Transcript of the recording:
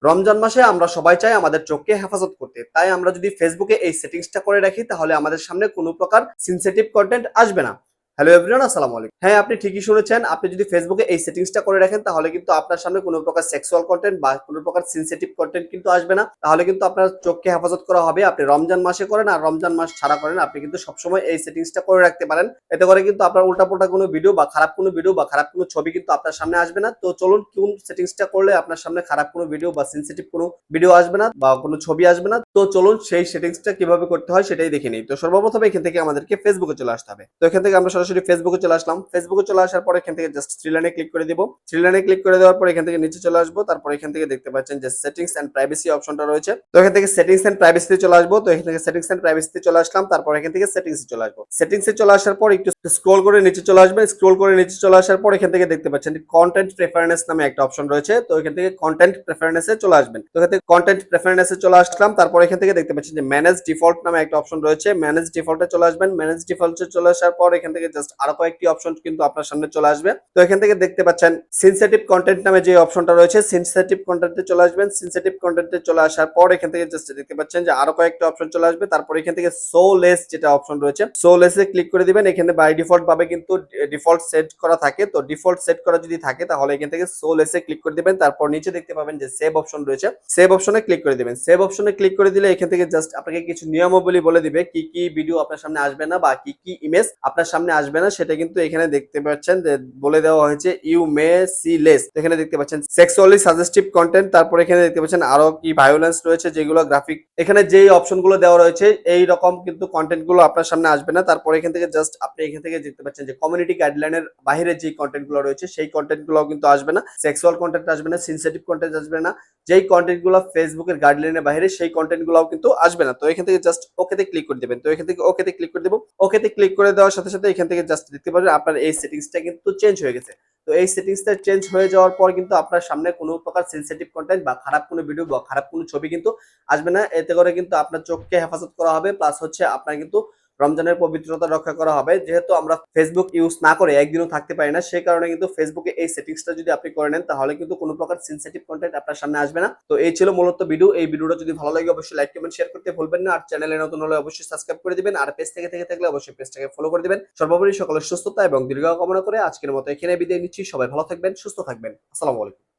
রমজান মাসে আমরা সবাই চাই আমাদের চোখকে হেফাজত করতে, তাই আমরা যদি ফেসবুকে এই সেটিংসটা করে রাখি তাহলে আমাদের সামনে কোনো প্রকার সেনসিটিভ কন্টেন্ট আসবে না। হ্যালো এভরিওয়ান, আসসালামু আলাইকুম। হ্যাঁ, আপনি ঠিকই শুনেছেন। আপনি যদি ফেসবুকে এই সেটিংসটা করে রাখেন তাহলে কিন্তু আপনার সামনে কোনো প্রকার সেক্সুয়াল কন্টেন্ট বা কোনো প্রকার সেনসিটিভ কন্টেন্ট কিন্তু আসবে না। তাহলে কিন্তু আপনার চোখকে হেফাজত করা হবে। আপনি রমজান মাসে করেন আর রমজান মাস ছাড়া করেন, আপনি কিন্তু সবসময় এই সেটিংসটা করে রাখতে পারেন। এতে করে কিন্তু আপনার উল্টাপাল্টা কোনো ভিডিও বা খারাপ কোনো ভিডিও বা খারাপ কোনো ছবি কিন্তু আপনার সামনে আসবে না। তো চলুন, কোন সেটিংসটা করলে আপনার সামনে খারাপ কোনো ভিডিও বা সেনসিটিভ কোনো ভিডিও আসবে না বা কোনো ছবি আসবে না, তো চলুন সেই সেটিংসটা কিভাবে করতে হয় সেটাই দেখে নিই। তো সর্বপ্রথম এখান থেকে আমাদেরকে ফেসবুকে চলে আসতে হবে। তো এখান থেকে আমরা সরাসরি ফেসবুকে চলে আসলাম। ফেসবুকে চলে আসার পর এখান থেকে জাস্ট থ্রি লাইনে ক্লিক করে দিব। থ্রি লাইনে ক্লিক করে দেওয়ার পর এখান থেকে নিচে চলে আসবো। তারপর এখান থেকে দেখতে পাচ্ছেন যে সেটিংস এন্ড প্রাইভেসি অপশনটা রয়েছে। তো এখান থেকে সেটিংস এন্ড প্রাইভেসিতে চলে আসবো। তো এখান থেকে সেটিংস এন্ড প্রাইভেসিতে চলে আসলাম। তারপর এখান থেকে সেটিংসে চলে আসবো। সেটিংসে চলে আসার পর একটু স্ক্রল করে নিচে চলে আসবেন। স্ক্রল করে নিচে চলে আসার পর এখান থেকে দেখতে পাচ্ছেন কন্টেন্ট প্রেফারেন্স নামে একটা অপশন রয়েছে। তো এখান থেকে কন্টেন্ট প্রেফারেন্সে চলে আসবেন। তো এখান থেকে কন্টেন্ট প্রেফারেন্সে চলে আসলাম। তারপর এখান থেকে দেখতে পাচ্ছেন যে ম্যানেজ ডিফল্ট নামে একটা অপশন রয়েছে। ম্যানেজ ডিফল্টে চলে আসবেন। ম্যানেজ ডিফল্টে চলে আসার পর এখান থেকে জাস্ট আরো কয়েকটি অপশন কিন্তু আপনার সামনে চলে আসবে। তো এখান থেকে দেখতে পাচ্ছেন সেনসিটিভ কন্টেন্ট নামে যে অপশনটা রয়েছে, সেনসিটিভ কন্টেন্টে চলে আসবেন। সেনসিটিভ কন্টেন্টে চলে আসার পর এখান থেকে জাস্ট দেখতে পাচ্ছেন যে আরো কয়েকটা অপশন চলে আসবে। তারপর এখান থেকে সো লেস যেটা অপশন রয়েছে, সো লেসে ক্লিক করে দিবেন। এখানে বাই ডিফল্ট ভাবে কিন্তু ডিফল্ট সেট করা থাকে। তো ডিফল্ট সেট করা যদি থাকে তাহলে এখান থেকে সো লেসে ক্লিক করে দিবেন। তারপর নিচে দেখতে পাবেন যে সেভ অপশন রয়েছে, সেভ অপশনে ক্লিক করে দিবেন। সেভ অপশনে ক্লিক করে দিলে এখান থেকে জাস্ট আপনাকে কিছু নিয়মাবলী বলে দিবে কি কি ভিডিও আপনার সামনে আসবে না বা কি কি ইমেজ আপনার সামনে আসবে না, সেটা কিন্তু এখানে দেখতে পাচ্ছেন যে বলে দেওয়া হয়েছে ইউ মে সি লেস। এখানে দেখতে পাচ্ছেন সেক্সুয়ালি সাজেস্টিভ কন্টেন্ট। তারপর এখানে দেখতে পাচ্ছেন আরো কি ভায়োলেন্স রয়েছে যেগুলো গ্রাফিক, এখানে যেই অপশন গুলো দেওয়া রয়েছে এই রকম কিন্তু কন্টেন্ট গুলো আপনার সামনে আসবে না। তারপর এখান থেকে জাস্ট আপনি এখান থেকে দেখতে পাচ্ছেন যে কমিউনিটি গাইডলাইনের বাইরে যে কন্টেন্ট গুলো রয়েছে সেই কন্টেন্ট গুলো কিন্তু আসবে না। সেক্সুয়াল কন্টেন্ট আসবে না, সেনসিটিভ কন্টেন্ট আসবে না, যেই কন্টেন্ট গুলো ফেসবুকের গাইডলাইনের বাইরে সেই কন্টেন্ট গুলো কিন্তু আসবে না। তো এখান থেকে জাস্ট ওকেতে ক্লিক করে দিবেন। তো এখান থেকে ওকেতে ক্লিক করে দেব। ওকেতে ক্লিক করে দেওয়ার সাথে সাথে এখান থেকে জাস্ট দেখতে পাবেন আপনার এই সেটিংসটা কিন্তু চেঞ্জ হয়ে গেছে। তো এই সেটিংসটা চেঞ্জ হয়ে যাওয়ার পর কিন্তু আপনার সামনে কোনো প্রকার সেনসিটিভ কন্টেন্ট বা খারাপ কোনো ভিডিও বা খারাপ কোনো ছবি কিন্তু আসবে না। এতে করে কিন্তু আপনার চোখকে হেফাজত করা হবে, প্লাস হচ্ছে আপনার কিন্তু রমজানের পবিত্রতা রক্ষা করা হবে। যেহেতু আমরা ফেসবুক ইউজ না করে একদিনও থাকতে পারি না, সেই কারণে কিন্তু ফেসবুকে এই সেটিংসটা যদি আপনি করে নেন তাহলে কিন্তু কোনো প্রকার সেনসিটিভ কন্টেন্ট আপনার সামনে আসবে না। তো এই ছিল মূলত ভিডিও। এই ভিডিওটা যদি ভালো লাগে অবশ্যই লাইক কমেন্ট শেয়ার করতে ভুলবেন না। আর চ্যানেলে নতুন হলে অবশ্যই সাবস্ক্রাইব করে দিবেন। আর পেজ থেকে থাকলে অবশ্যই পেজটাকে ফলো করে দিবেন। সর্বোপরি সকলের সুস্থতা এবং দীর্ঘায়ু কামনা করে আজকের মতো এখানে বিদায় নিচ্ছি। সবাই ভালো থাকবেন, সুস্থ থাকবেন। আসসালামু আলাইকুম।